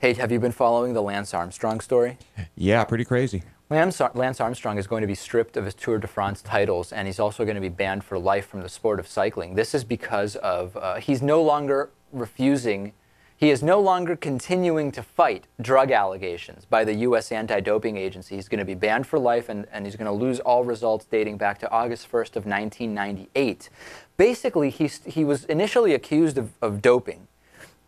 Hey, have you been following the Lance Armstrong story? Yeah, pretty crazy. Lance Armstrong is going to be stripped of his Tour de France titles, and he's also going to be banned for life from the sport of cycling. This is because of he's no longer refusing, he is no longer continuing to fight drug allegations by the U.S. anti-doping agency. He's going to be banned for life, and he's going to lose all results dating back to August 1st of 1998. Basically, he was initially accused of doping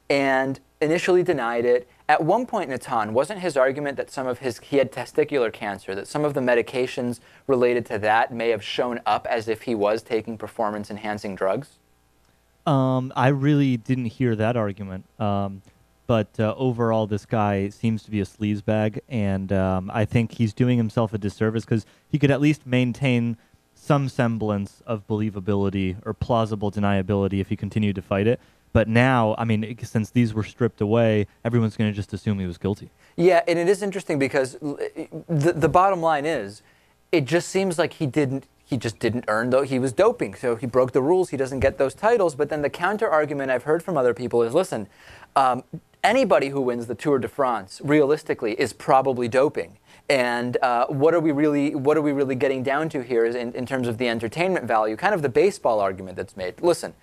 and initially denied it. At one point, Natan, wasn't his argument that he had testicular cancer, that some of the medications related to that may have shown up as if he was taking performance-enhancing drugs? I really didn't hear that argument. But overall, this guy seems to be a sleazebag, and I think he's doing himself a disservice because he could at least maintain some semblance of believability or plausible deniability if he continued to fight it. But now, I mean, since these were stripped away, everyone's going to just assume he was guilty. Yeah, and it is interesting because the bottom line is, it just seems like he just didn't earn, though he was doping. So he broke the rules, he doesn't get those titles. But then the counter argument I've heard from other people is, listen, anybody who wins the Tour de France, realistically, is probably doping. And what are we really getting down to here is in terms of the entertainment value, kind of the baseball argument that's made. Listen,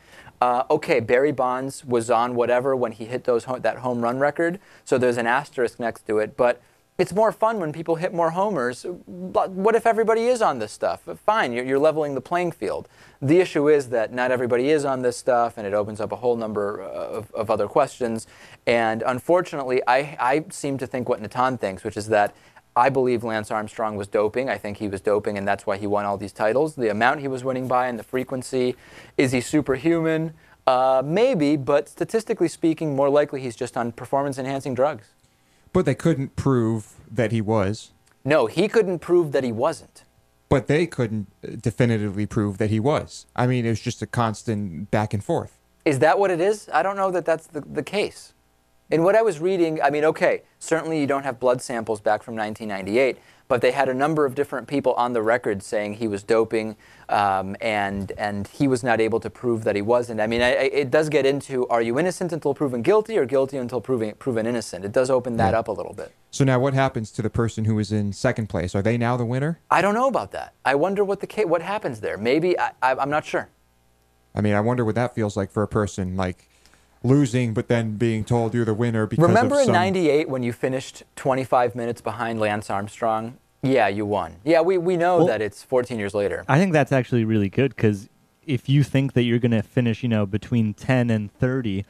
okay, Barry Bonds was on whatever when he hit that home run record, so there's an asterisk next to it, but it's more fun when people hit more homers. What if everybody is on this stuff? Fine, you're leveling the playing field. The issue is that not everybody is on this stuff, and it opens up a whole number of other questions. And unfortunately, I seem to think what Natan thinks, which is that I believe Lance Armstrong was doping. I think he was doping, and that's why he won all these titles. The amount he was winning by and the frequency, is he superhuman? Maybe, but statistically speaking, more likely he's just on performance-enhancing drugs. But they couldn't prove that he was. No, he couldn't prove that he wasn't. But they couldn't definitively prove that he was. I mean, it was just a constant back and forth. Is that what it is? I don't know that that's the case. In what I was reading, I mean, okay, certainly you don't have blood samples back from 1998, but they had a number of different people on the record saying he was doping, and he was not able to prove that he wasn't. I mean, it does get into, are you innocent until proven guilty or guilty until proven innocent? It does open that up a little bit. So now what happens to the person who was in second place? Are they now the winner? I don't know about that. I wonder what happens there. Maybe, I'm not sure. I mean, I wonder what that feels like for a person, like losing, but then being told you're the winner because Remember of in '98 when you finished 25 minutes behind Lance Armstrong? Yeah, you won. Yeah, we know that it's 14 years later. I think that's actually really good because if you think that you're going to finish, between 10 and 30,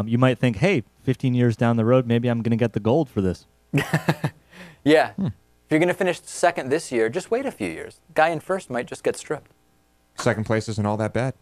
you might think, hey, 15 years down the road, maybe I'm going to get the gold for this. Yeah. If you're going to finish second this year, just wait a few years. Guy in first might just get stripped. second place isn't all that bad.